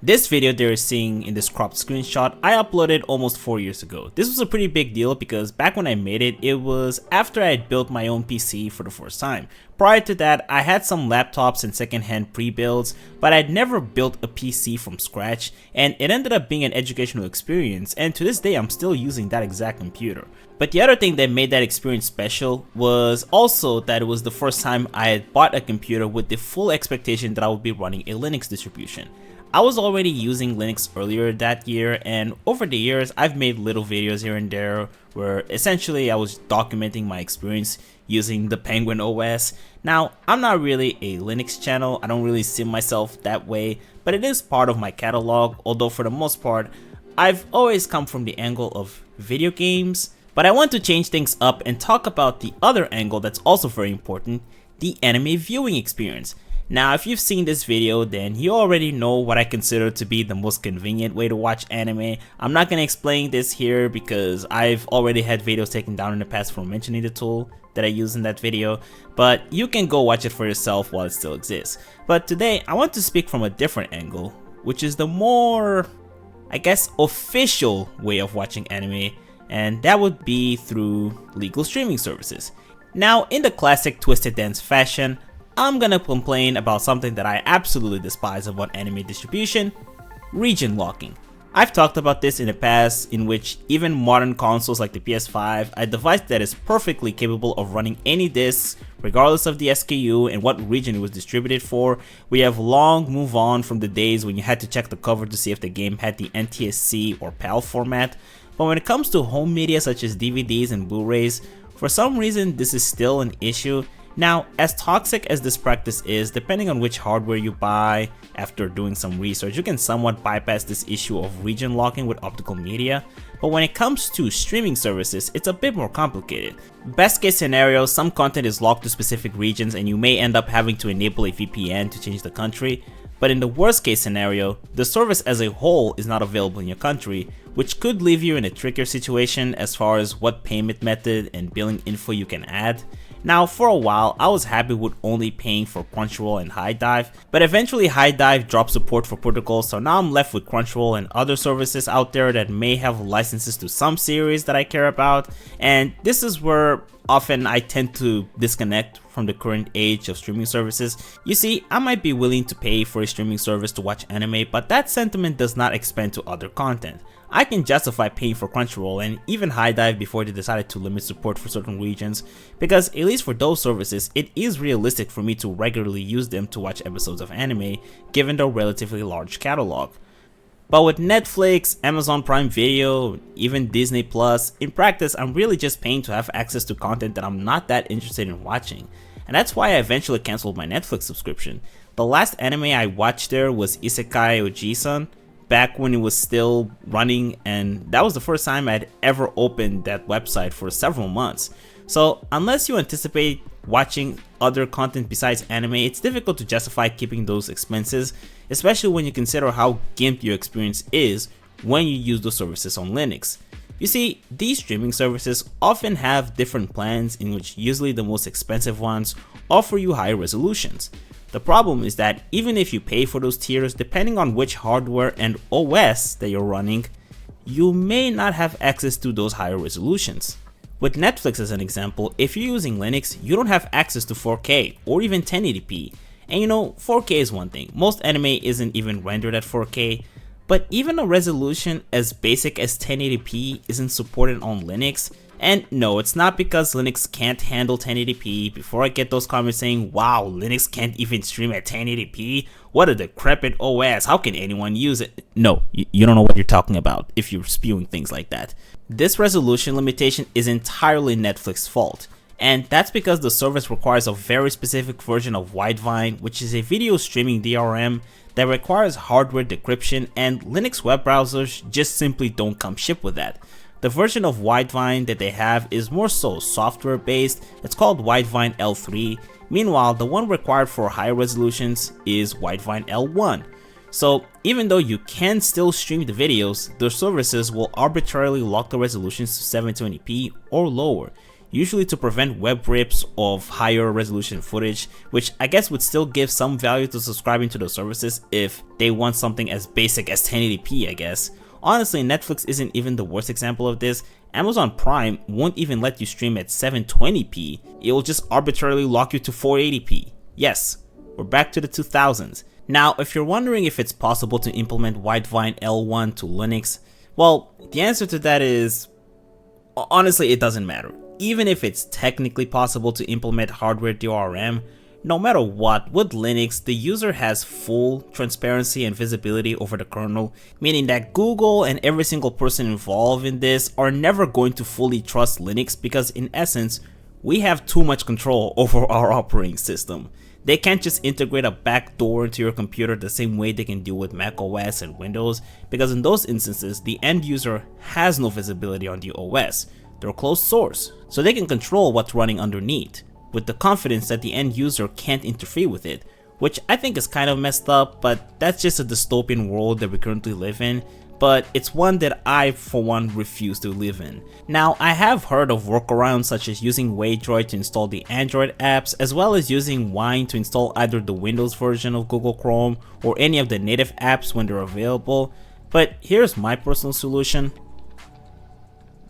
This video they're seeing in this cropped screenshot, I uploaded almost 4 years ago. This was a pretty big deal because back when I made it, it was after I had built my own PC for the first time. Prior to that, I had some laptops and secondhand pre-builds, but I'd never built a PC from scratch, and it ended up being an educational experience, and to this day I'm still using that exact computer. But the other thing that made that experience special was also that it was the first time I had bought a computer with the full expectation that I would be running a Linux distribution. I was already using Linux earlier that year, and over the years I've made little videos here and there where essentially I was documenting my experience using the Penguin OS. Now, I'm not really a Linux channel, I don't really see myself that way, but it is part of my catalog, although for the most part I've always come from the angle of video games. But I want to change things up and talk about the other angle that's also very important, the anime viewing experience. Now, if you've seen this video, then you already know what I consider to be the most convenient way to watch anime. I'm not going to explain this here because I've already had videos taken down in the past for mentioning the tool that I used in that video, but you can go watch it for yourself while it still exists. But today, I want to speak from a different angle, which is the more, I guess, official way of watching anime, and that would be through legal streaming services. Now, in the classic Twisted Dance fashion, I'm gonna complain about something that I absolutely despise about anime distribution: region locking. I've talked about this in the past, in which even modern consoles like the PS5, a device that is perfectly capable of running any discs regardless of the SKU and what region it was distributed for. We have long moved on from the days when you had to check the cover to see if the game had the NTSC or PAL format. But when it comes to home media such as DVDs and Blu-rays, for some reason this is still an issue. Now, as toxic as this practice is, depending on which hardware you buy, after doing some research, you can somewhat bypass this issue of region locking with optical media. But when it comes to streaming services, it's a bit more complicated. Best case scenario, some content is locked to specific regions and you may end up having to enable a VPN to change the country. But in the worst case scenario, the service as a whole is not available in your country, which could leave you in a trickier situation as far as what payment method and billing info you can add. Now, for a while, I was happy with only paying for Crunchyroll and HiDive, but eventually HiDive dropped support for protocols, so now I'm left with Crunchyroll and other services out there that may have licenses to some series that I care about, and this is where often I tend to disconnect from the current age of streaming services. You see, I might be willing to pay for a streaming service to watch anime, but that sentiment does not expand to other content. I can justify paying for Crunchyroll and even HiDive before they decided to limit support for certain regions, because at least for those services, it is realistic for me to regularly use them to watch episodes of anime, given their relatively large catalog. But with Netflix, Amazon Prime Video, even Disney Plus, in practice I'm really just paying to have access to content that I'm not that interested in watching. And that's why I eventually cancelled my Netflix subscription. The last anime I watched there was Isekai Oji-san, back when it was still running, and that was the first time I'd ever opened that website for several months. So unless you anticipate watching other content besides anime, it's difficult to justify keeping those expenses, especially when you consider how gimped your experience is when you use those services on Linux. You see, these streaming services often have different plans, in which usually the most expensive ones offer you higher resolutions. The problem is that even if you pay for those tiers, depending on which hardware and OS that you're running, you may not have access to those higher resolutions. With Netflix as an example, if you're using Linux, you don't have access to 4K or even 1080p. And you know, 4K is one thing, most anime isn't even rendered at 4K, but even a resolution as basic as 1080p isn't supported on Linux. And no, it's not because Linux can't handle 1080p. Before I get those comments saying, wow, Linux can't even stream at 1080p, what a decrepit OS, how can anyone use it? No, you don't know what you're talking about if you're spewing things like that. This resolution limitation is entirely Netflix's fault. And that's because the service requires a very specific version of Widevine, which is a video streaming DRM that requires hardware decryption, and Linux web browsers just simply don't come shipped with that. The version of Widevine that they have is more so software based, it's called Widevine L3, meanwhile the one required for higher resolutions is Widevine L1. So even though you can still stream the videos, the services will arbitrarily lock the resolutions to 720p or lower. usually to prevent web rips of higher resolution footage, which I guess would still give some value to subscribing to those services if they want something as basic as 1080p, I guess. Honestly, Netflix isn't even the worst example of this. Amazon Prime won't even let you stream at 720p, it will just arbitrarily lock you to 480p. Yes, we're back to the 2000s. Now, if you're wondering if it's possible to implement Widevine L1 to Linux, well, the answer to that is, honestly, it doesn't matter. Even if it's technically possible to implement hardware DRM, no matter what, with Linux, the user has full transparency and visibility over the kernel, meaning that Google and every single person involved in this are never going to fully trust Linux because in essence, we have too much control over our operating system. They can't just integrate a backdoor into your computer the same way they can do with macOS and Windows, because in those instances, the end user has no visibility on the OS. They're closed source, so they can control what's running underneath, with the confidence that the end user can't interfere with it, which I think is kind of messed up, but that's just a dystopian world that we currently live in, but it's one that I, for one, refuse to live in. Now, I have heard of workarounds such as using Waydroid to install the Android apps, as well as using Wine to install either the Windows version of Google Chrome or any of the native apps when they're available, but here's my personal solution.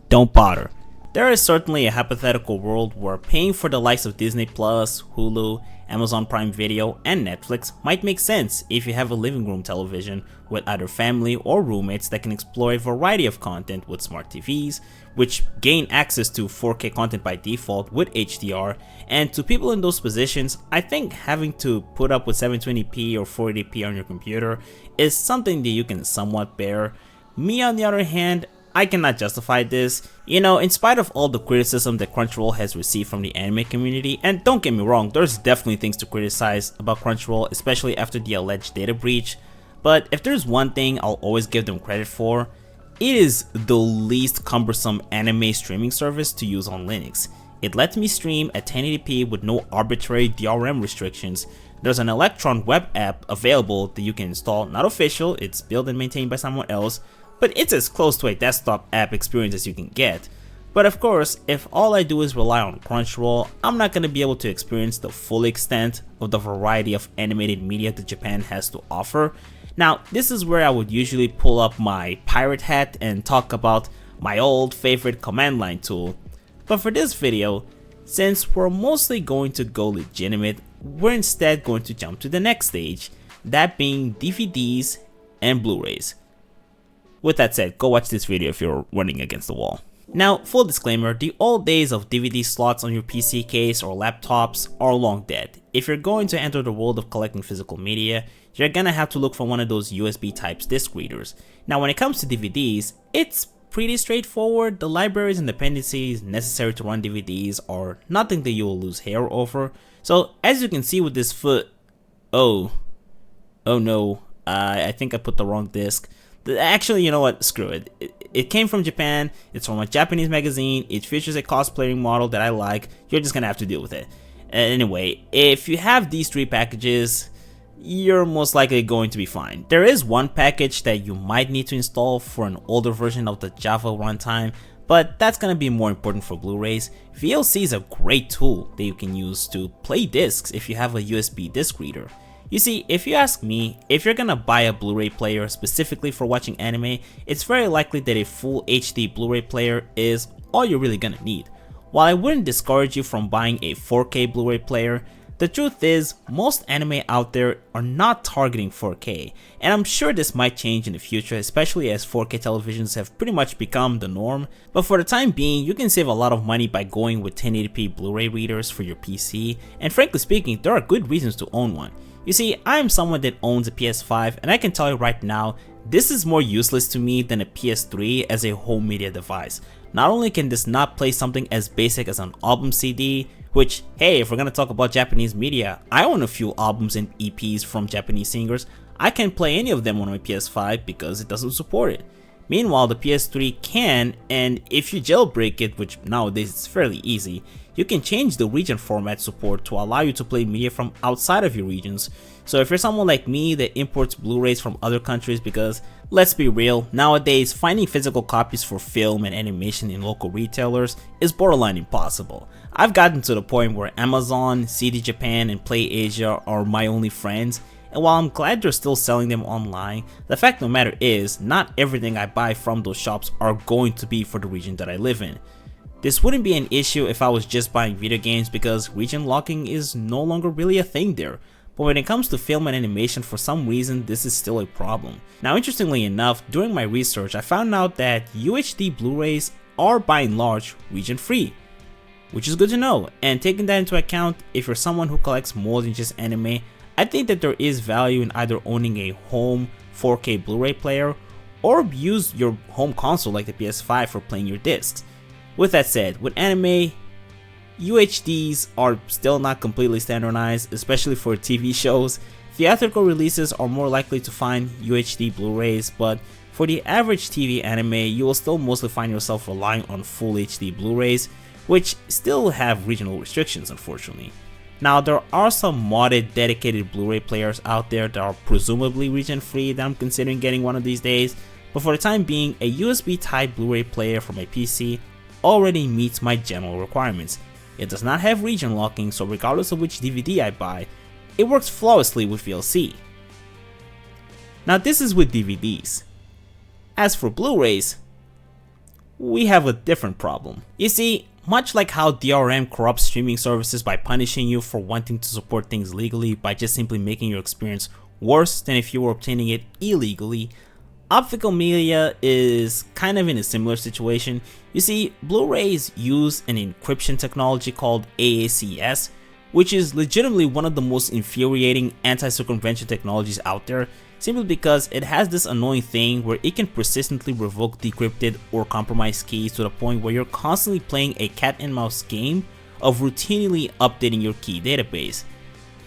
Don't bother. There is certainly a hypothetical world where paying for the likes of Disney+, Hulu, Amazon Prime Video, and Netflix might make sense if you have a living room television with either family or roommates that can explore a variety of content with smart TVs, which gain access to 4K content by default with HDR, and to people in those positions, I think having to put up with 720p or 480p on your computer is something that you can somewhat bear. Me, on the other hand, I cannot justify this. You know, in spite of all the criticism that Crunchyroll has received from the anime community, and don't get me wrong, there's definitely things to criticize about Crunchyroll, especially after the alleged data breach, but if there's one thing I'll always give them credit for, it is the least cumbersome anime streaming service to use on Linux. It lets me stream at 1080p with no arbitrary DRM restrictions. There's an Electron web app available that you can install, not official, it's built and maintained by someone else, but it's as close to a desktop app experience as you can get. But of course, if all I do is rely on Crunchyroll, I'm not going to be able to experience the full extent of the variety of animated media that Japan has to offer. Now, this is where I would usually pull up my pirate hat and talk about my old favorite command line tool. But for this video, since we're mostly going to go legitimate, we're instead going to jump to the next stage, that being DVDs and Blu-rays. With that said, go watch this video if you're running against the wall. Now, full disclaimer, the old days of DVD slots on your PC case or laptops are long dead. If you're going to enter the world of collecting physical media, you're gonna have to look for one of those USB type disc readers. Now, when it comes to DVDs, it's pretty straightforward. The libraries and dependencies necessary to run DVDs are nothing that you will lose hair over. So, as you can see with this oh no, I think I put the wrong disc. Actually, you know what, screw it. It came from Japan, it's from a Japanese magazine, it features a cosplaying model that I like, you're just gonna have to deal with it. Anyway, if you have these three packages, you're most likely going to be fine. There is one package that you might need to install for an older version of the Java runtime, but that's gonna be more important for Blu-rays. VLC is a great tool that you can use to play discs if you have a USB disc reader. You see, if you ask me, if you're gonna buy a Blu-ray player specifically for watching anime, it's very likely that a full HD Blu-ray player is all you're really gonna need. While I wouldn't discourage you from buying a 4K Blu-ray player, the truth is, most anime out there are not targeting 4K, and I'm sure this might change in the future, especially as 4K televisions have pretty much become the norm, but for the time being, you can save a lot of money by going with 1080p Blu-ray readers for your PC, and frankly speaking, there are good reasons to own one. You see, I'm someone that owns a PS5, and I can tell you right now, this is more useless to me than a PS3 as a home media device. Not only can this not play something as basic as an album CD, which, hey, if we're gonna talk about Japanese media, I own a few albums and EPs from Japanese singers. I can't play any of them on my PS5 because it doesn't support it. Meanwhile, the PS3 can, and if you jailbreak it, which nowadays is fairly easy, you can change the region format support to allow you to play media from outside of your regions. So if you're someone like me that imports Blu-rays from other countries, because let's be real, nowadays finding physical copies for film and animation in local retailers is borderline impossible. I've gotten to the point where Amazon, CD Japan, and Play Asia are my only friends, and while I'm glad they're still selling them online, the fact of the matter is, not everything I buy from those shops are going to be for the region that I live in. This wouldn't be an issue if I was just buying video games, because region locking is no longer really a thing there. But when it comes to film and animation, for some reason this is still a problem. Now, interestingly enough, during my research I found out that UHD Blu-rays are by and large region free, which is good to know. And taking that into account, if you're someone who collects more than just anime, I think that there is value in either owning a home 4K Blu-ray player or use your home console like the PS5 for playing your discs. With that said, with anime, UHDs are still not completely standardized, especially for TV shows. Theatrical releases are more likely to find UHD Blu-rays, but for the average TV anime, you will still mostly find yourself relying on full HD Blu-rays, which still have regional restrictions, unfortunately. Now, there are some modded dedicated Blu-ray players out there that are presumably region free that I'm considering getting one of these days, but for the time being, a USB type Blu-ray player for my PC already meets my general requirements. It does not have region locking, so regardless of which DVD I buy, it works flawlessly with VLC. Now, this is with DVDs. As for Blu-rays, we have a different problem. You see, much like how DRM corrupts streaming services by punishing you for wanting to support things legally by just simply making your experience worse than if you were obtaining it illegally, optical media is kind of in a similar situation. You see, Blu-rays use an encryption technology called AACS, which is legitimately one of the most infuriating anti-circumvention technologies out there, simply because it has this annoying thing where it can persistently revoke decrypted or compromised keys to the point where you're constantly playing a cat and mouse game of routinely updating your key database.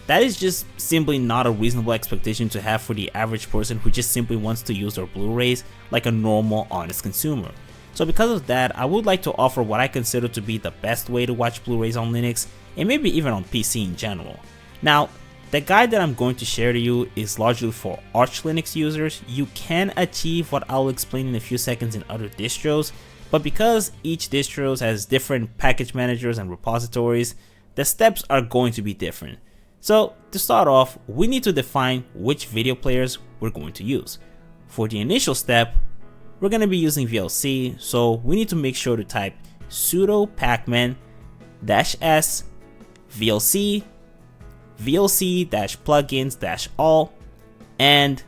That is just simply not a reasonable expectation to have for the average person who just simply wants to use their Blu-rays like a normal, honest consumer. So because of that, I would like to offer what I consider to be the best way to watch Blu-rays on Linux, and maybe even on PC in general. Now, the guide that I'm going to share to you is largely for Arch Linux users. You can achieve what I'll explain in a few seconds in other distros, but because each distro has different package managers and repositories, the steps are going to be different. So to start off, we need to define which video players we're going to use. For the initial step, we're going to be using VLC, so we need to make sure to type sudo pacman -s VLC VLC-plugins-all and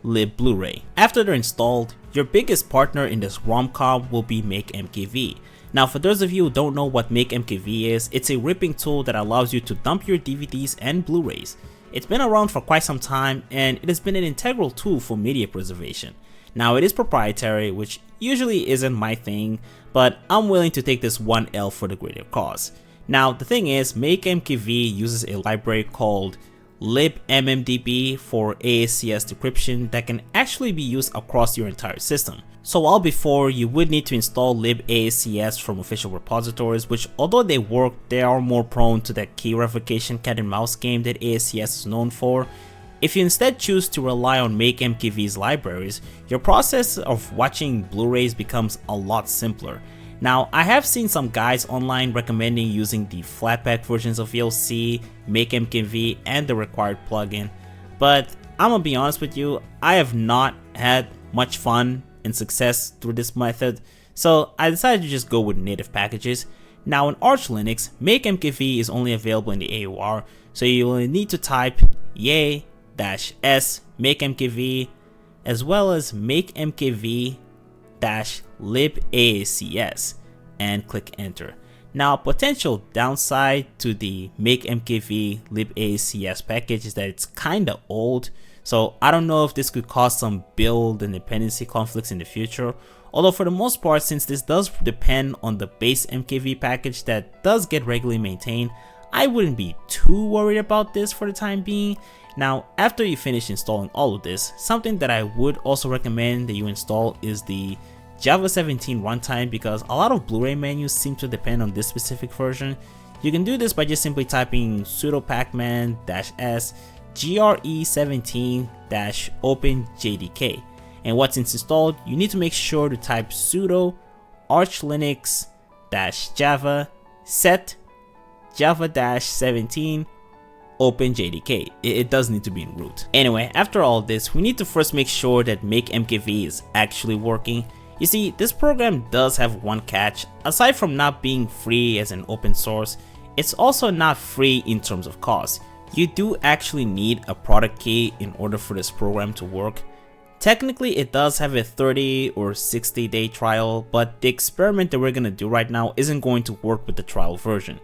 lib Blu-ray. After they're installed, your biggest partner in this rom-com will be MakeMKV. Now, for those of you who don't know what MakeMKV is, it's a ripping tool that allows you to dump your DVDs and Blu-rays. It's been around for quite some time, and it has been an integral tool for media preservation. Now, it is proprietary, which usually isn't my thing, but I'm willing to take this one L for the greater cause. Now, the thing is, MakeMKV uses a library called libmmdb for AACS decryption that can actually be used across your entire system. So while before you would need to install libAACS from official repositories, which although they work, they are more prone to that key revocation cat and mouse game that AACS is known for. If you instead choose to rely on MakeMKV's libraries, your process of watching Blu-rays becomes a lot simpler. Now, I have seen some guys online recommending using the flatpak versions of VLC, MakeMKV, and the required plugin, but I'm gonna be honest with you, I have not had much fun and success through this method, so I decided to just go with native packages. Now, in Arch Linux, MakeMKV is only available in the AUR, so you will need to type yay-s MakeMKV as well as MakeMKV-libAACS and click enter. Now, a potential downside to the MakeMKV libAACS package is that it's kinda old, so I don't know if this could cause some build and dependency conflicts in the future. Although for the most part, since this does depend on the base MKV package that does get regularly maintained, I wouldn't be too worried about this for the time being. Now, after you finish installing all of this, something that I would also recommend that you install is the Java 17 runtime, because a lot of Blu-ray menus seem to depend on this specific version. You can do this by just simply typing sudo pacman-s gre17-openjdk, and once it's installed, you need to make sure to type sudo archlinux-java set java-17 openjdk. It does need to be in root. Anyway, after all this, we need to first make sure that MakeMKV is actually working. You see, this program does have one catch. Aside from not being free as an open source, it's also not free in terms of cost. You do actually need a product key in order for this program to work. Technically, it does have a 30 or 60 day trial, but the experiment that we're going to do right now isn't going to work with the trial version.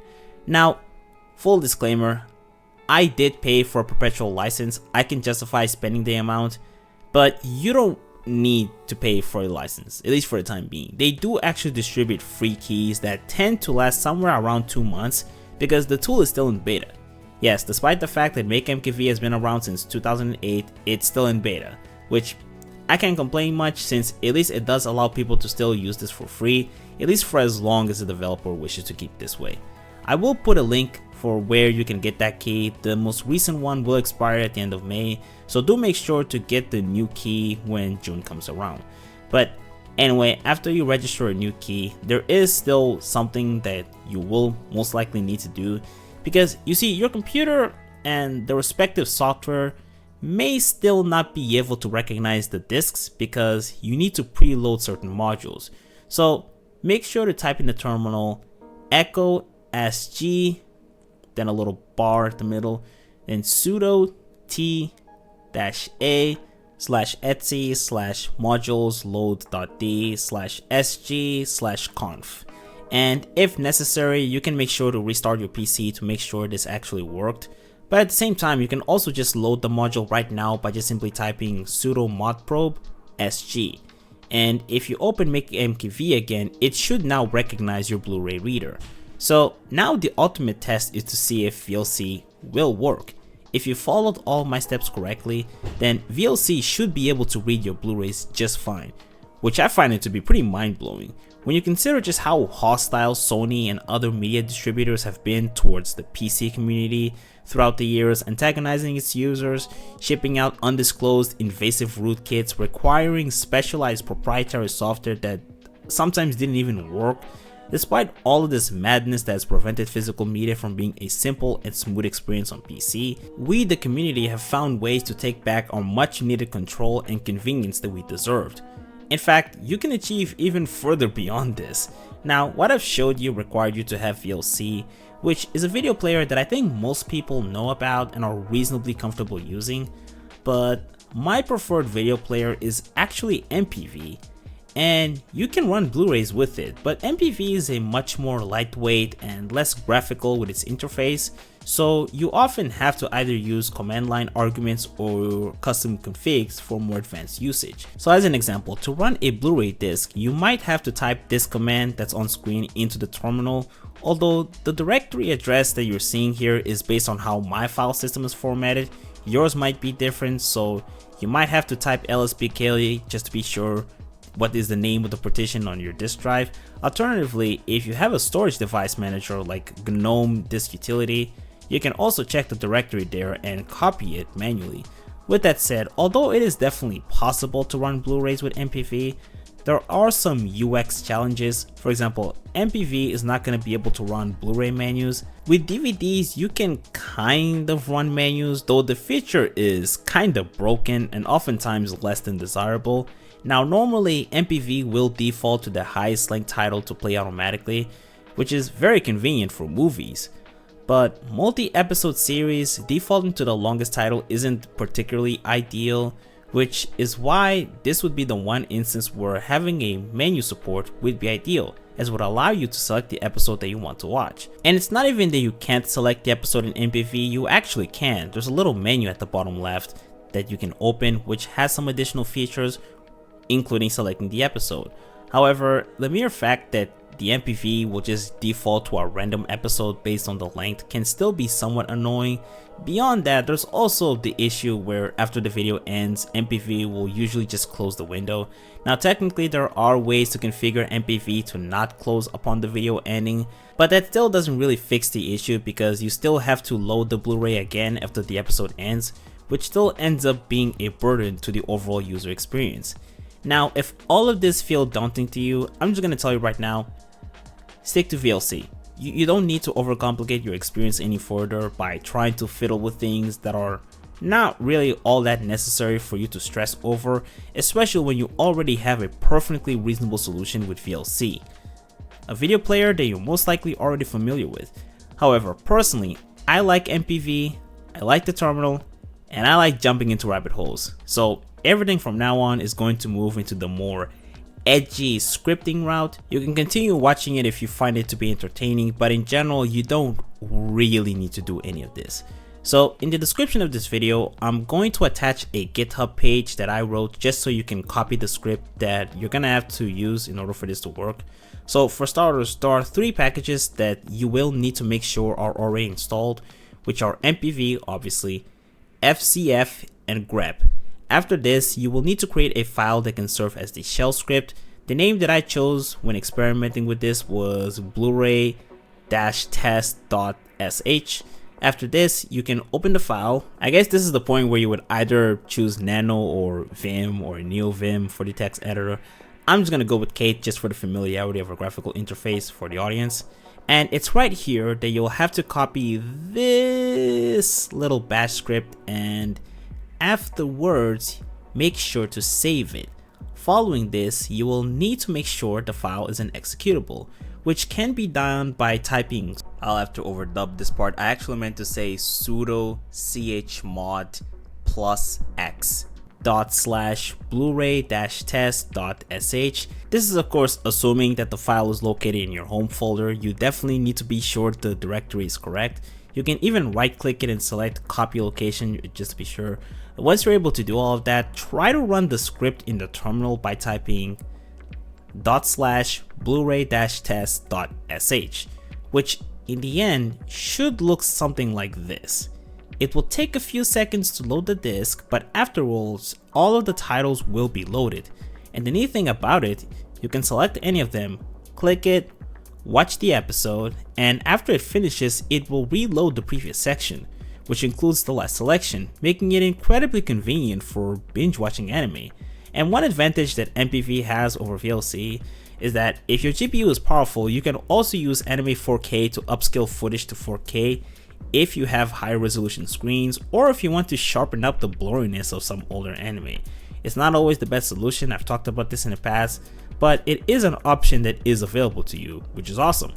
Now, full disclaimer, I did pay for a perpetual license. I can justify spending the amount, but you don't need to pay for a license, at least for the time being. They do actually distribute free keys that tend to last somewhere around 2 months because the tool is still in beta. Yes, despite the fact that MakeMKV has been around since 2008, it's still in beta, which I can't complain much since at least it does allow people to still use this for free, at least for as long as the developer wishes to keep this way. I will put a link for where you can get that key. The most recent one will expire at the end of May, so do make sure to get the new key when June comes around. But anyway, after you register a new key, there is still something that you will most likely need to do, because you see, your computer and the respective software may still not be able to recognize the disks because you need to preload certain modules. So make sure to type in the terminal echo sg, then a little bar at the middle, then sudo t-a/etc/modules load.d/sg/conf. And if necessary, you can make sure to restart your PC to make sure this actually worked. But at the same time, you can also just load the module right now by just simply typing sudo modprobe sg. And if you open MakeMKV again, it should now recognize your Blu-ray reader. So now the ultimate test is to see if VLC will work. If you followed all my steps correctly, then VLC should be able to read your Blu-rays just fine, which I find it to be pretty mind-blowing when you consider just how hostile Sony and other media distributors have been towards the PC community throughout the years, antagonizing its users, shipping out undisclosed invasive rootkits, requiring specialized proprietary software that sometimes didn't even work. Despite all of this madness that has prevented physical media from being a simple and smooth experience on PC, we the community have found ways to take back our much needed control and convenience that we deserved. In fact, you can achieve even further beyond this. Now, what I've showed you required you to have VLC, which is a video player that I think most people know about and are reasonably comfortable using, but my preferred video player is actually MPV. And you can run Blu-rays with it, but MPV is a much more lightweight and less graphical with its interface, so you often have to either use command line arguments or custom configs for more advanced usage. So as an example, to run a Blu-ray disc, you might have to type this command that's on screen into the terminal, although the directory address that you're seeing here is based on how my file system is formatted. Yours might be different, so you might have to type lsbkle just to be sure what is the name of the partition on your disk drive. Alternatively, if you have a storage device manager like GNOME Disk Utility, you can also check the directory there and copy it manually. With that said, although it is definitely possible to run Blu-rays with MPV, there are some UX challenges. For example, MPV is not going to be able to run Blu-ray menus. With DVDs, you can kind of run menus, though the feature is kind of broken and oftentimes less than desirable. Now, normally MPV will default to the highest length title to play automatically, which is very convenient for movies. But multi-episode series defaulting to the longest title isn't particularly ideal, which is why this would be the one instance where having a menu support would be ideal, as it would allow you to select the episode that you want to watch. And it's not even that you can't select the episode in MPV, you actually can. There's a little menu at the bottom left that you can open, which has some additional features, including selecting the episode. However, the mere fact that the MPV will just default to a random episode based on the length can still be somewhat annoying. Beyond that, there's also the issue where after the video ends, MPV will usually just close the window. Now technically there are ways to configure MPV to not close upon the video ending, but that still doesn't really fix the issue because you still have to load the Blu-ray again after the episode ends, which still ends up being a burden to the overall user experience. Now if all of this feels daunting to you, I'm just gonna tell you right now, stick to VLC. You don't need to overcomplicate your experience any further by trying to fiddle with things that are not really all that necessary for you to stress over, especially when you already have a perfectly reasonable solution with VLC, a video player that you're most likely already familiar with. However, personally, I like MPV, I like the terminal, and I like jumping into rabbit holes. So everything from now on is going to move into the more edgy scripting route. You can continue watching it if you find it to be entertaining, but in general you don't really need to do any of this. So in the description of this video, I'm going to attach a GitHub page that I wrote just so you can copy the script that you're gonna have to use in order for this to work. So for starters, there are 3 packages that you will need to make sure are already installed, which are MPV obviously, FCF, and grep. After this, you will need to create a file that can serve as the shell script. The name that I chose when experimenting with this was Blu-ray-test.sh. After this, you can open the file. I guess this is the point where you would either choose Nano or Vim or NeoVim for the text editor. I'm just gonna go with Kate just for the familiarity of a graphical interface for the audience. And it's right here that you'll have to copy this little bash script, and afterwards, make sure to save it. Following this, you will need to make sure the file is an executable, which can be done by typing. I'll have to overdub this part. I actually meant to say sudo chmod +x /blu-ray-test.sh. This is of course assuming that the file is located in your home folder. You definitely need to be sure the directory is correct. You can even right click it and select copy location just to be sure. Once you're able to do all of that, try to run the script in the terminal by typing /blu-ray-test.sh, which in the end should look something like this. It will take a few seconds to load the disk, but afterwards all of the titles will be loaded. And the neat thing about it, you can select any of them, click it, watch the episode, and after it finishes it will reload the previous section, which includes the last selection, making it incredibly convenient for binge watching anime. And one advantage that MPV has over VLC is that if your GPU is powerful, you can also use Anime 4K to upscale footage to 4K if you have high resolution screens, or if you want to sharpen up the blurriness of some older anime. It's not always the best solution, I've talked about this in the past, but it is an option that is available to you, which is awesome.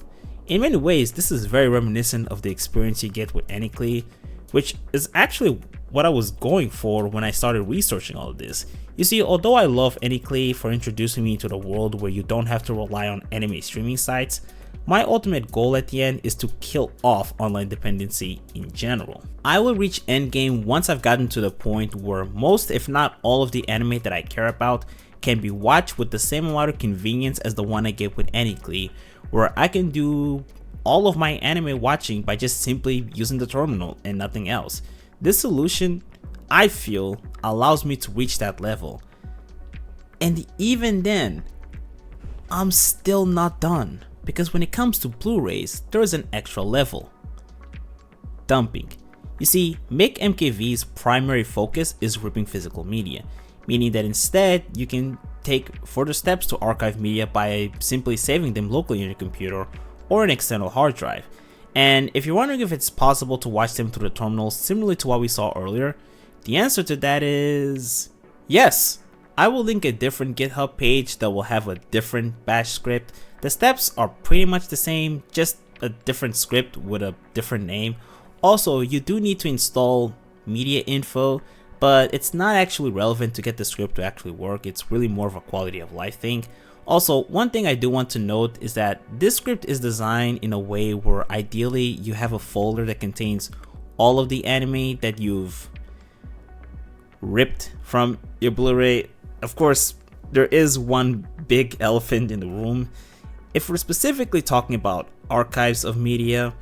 In many ways, this is very reminiscent of the experience you get with AnyCli, which is actually what I was going for when I started researching all of this. You see, although I love AnyCli for introducing me to the world where you don't have to rely on anime streaming sites, my ultimate goal at the end is to kill off online dependency in general. I will reach endgame once I've gotten to the point where most if not all of the anime that I care about can be watched with the same amount of convenience as the one I get with AnyCli, where I can do all of my anime watching by just simply using the terminal and nothing else. This solution, I feel, allows me to reach that level. And even then, I'm still not done, because when it comes to Blu-rays, there is an extra level: dumping. You see, MakeMKV's primary focus is ripping physical media, meaning that instead you can take further steps to archive media by simply saving them locally on your computer or an external hard drive. And if you're wondering if it's possible to watch them through the terminal similarly to what we saw earlier, the answer to that is yes. I will link a different GitHub page that will have a different bash script. The steps are pretty much the same, just a different script with a different name. Also, you do need to install media info, but it's not actually relevant to get the script to actually work. It's really more of a quality of life thing. Also, one thing I do want to note is that this script is designed in a way where ideally you have a folder that contains all of the anime that you've ripped from your Blu-ray. Of course, there is one big elephant in the room. If we're specifically talking about archives of media,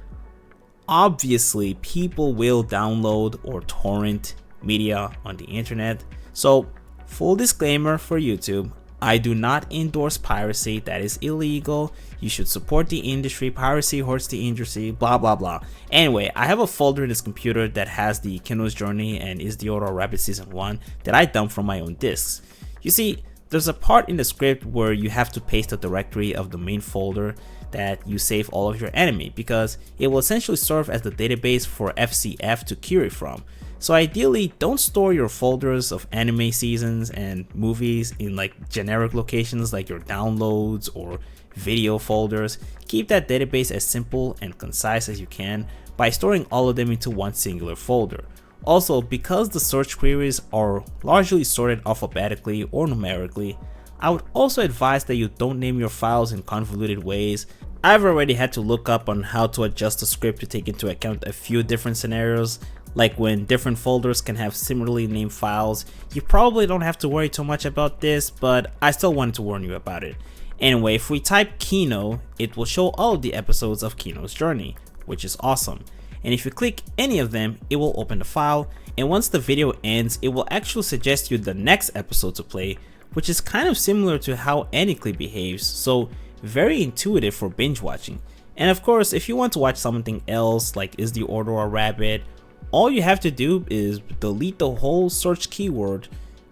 obviously people will download or torrent media on the internet. So full disclaimer for YouTube, I do not endorse piracy. That is illegal. You should support the industry. Piracy hurts the industry, blah blah blah. Anyway, I have a folder in this computer that has the Kino's Journey and Is the Order Rabbit Season 1 that I dumped from my own disks. You see, there's a part in the script where you have to paste the directory of the main folder that you save all of your anime, because it will essentially serve as the database for FCF to query from. So ideally, don't store your folders of anime seasons and movies in like generic locations like your downloads or video folders. Keep that database as simple and concise as you can by storing all of them into one singular folder. Also, because the search queries are largely sorted alphabetically or numerically, I would also advise that you don't name your files in convoluted ways. I've already had to look up on how to adjust the script to take into account a few different scenarios, like when different folders can have similarly named files. You probably don't have to worry too much about this, but I still wanted to warn you about it. Anyway, if we type Kino, it will show all of the episodes of Kino's Journey, which is awesome. And if you click any of them, it will open the file, and once the video ends, it will actually suggest you the next episode to play, which is kind of similar to how Anycly behaves, so very intuitive for binge watching. And of course, if you want to watch something else like Is the Order a Rabbit, all you have to do is delete the whole search keyword,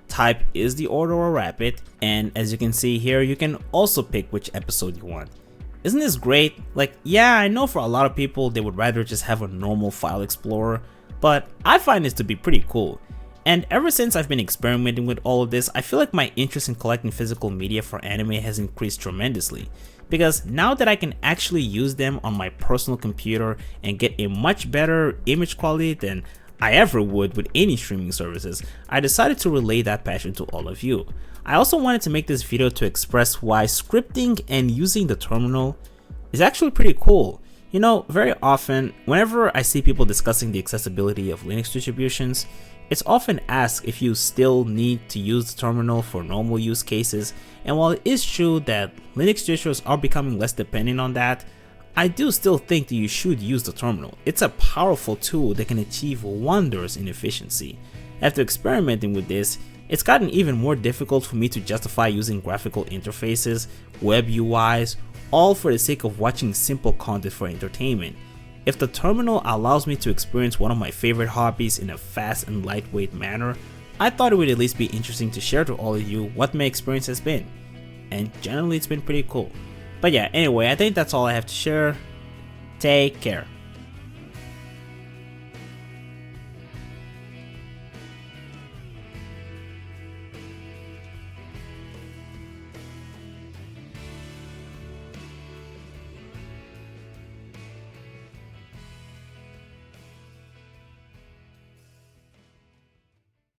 type Is the Order a Rabbit, and as you can see here, you can also pick which episode you want. Isn't this great? Like, yeah, I know for a lot of people they would rather just have a normal file explorer, but I find this to be pretty cool. And ever since I've been experimenting with all of this, I feel like my interest in collecting physical media for anime has increased tremendously. Because now that I can actually use them on my personal computer and get a much better image quality than I ever would with any streaming services, I decided to relay that passion to all of you. I also wanted to make this video to express why scripting and using the terminal is actually pretty cool. You know, very often, whenever I see people discussing the accessibility of Linux distributions, it's often asked if you still need to use the terminal for normal use cases, and while it is true that Linux distros are becoming less dependent on that, I do still think that you should use the terminal. It's a powerful tool that can achieve wonders in efficiency. After experimenting with this, it's gotten even more difficult for me to justify using graphical interfaces, web UIs, all for the sake of watching simple content for entertainment. If the terminal allows me to experience one of my favorite hobbies in a fast and lightweight manner, I thought it would at least be interesting to share to all of you what my experience has been. And generally it's been pretty cool. But yeah, anyway, I think that's all I have to share. Take care.